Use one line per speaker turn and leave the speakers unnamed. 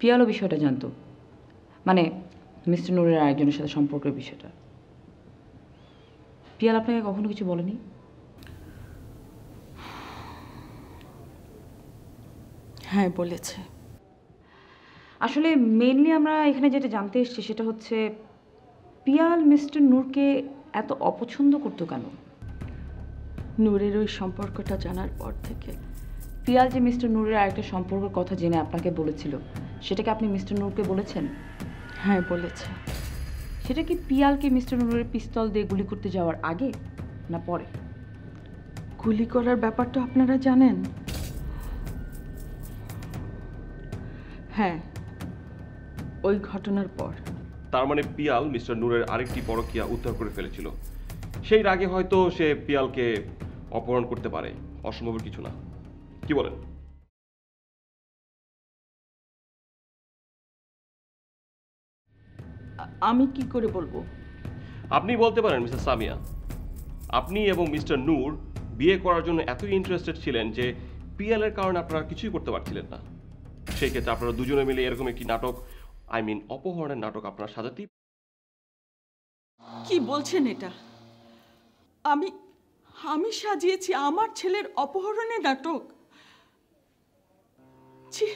পিয়ালও বিষয়টা জানতো, মানে মিস্টার নূরের আরেকজনের সাথে সম্পর্কের বিষয়টা। পিয়াল আপনাকে কখনো কিছু বলেনি?
হ্যাঁ বলেছে।
আসলে মেইনলি আমরা এখানে যেটা জানতে এসেছি সেটা হচ্ছে পিয়াল মিস্টার নূরকে এত অপছন্দ করতো কেন?
নূরের ওই সম্পর্কটা জানার পর থেকে।
পিয়াল যে মিস্টার নূরের আরেকটা সম্পর্কের কথা জেনে আপনাকে বলেছিল, সেটাকে আপনি মিস্টার নূরকে বলেছেন?
হ্যাঁ বলেছে।
সেটা কি পিয়ালকে মিস্টার নূরের পিস্তল দিয়ে গুলি করতে যাওয়ার আগে না পরে?
গুলি করার ব্যাপারটা আপনারা জানেন? হ্যাঁ, ওই ঘটনার পর।
তার মানে পিয়াল মিস্টার নূরের আরেকটি পরকীয়া উদ্ধার করে ফেলেছিল। সেই রাগে হয়তো সে পিয়ালকে অপহরণ করতে পারে, অসম্ভবের কিছু না। কি বলেন?
আমি কি করে বলবো?
আপনি বলতে পারেন মিসেস সামিয়া, আপনি এবং মিস্টার নূর বিয়ে করার জন্য এতই ইন্টারেস্টেড ছিলেন যে পিয়ালের কারণে আপনারা কিছুই করতে পারছিলেন না। সেই ক্ষেত্রে আপনারা দুজনে মিলে এরকম একটি নাটক, অপহরণের নাটক আপনারা সাজাতেই।
কি বলছেন এটা? আমি আমি সাজিয়েছি আমার ছেলের অপহরণের নাটক? ছি।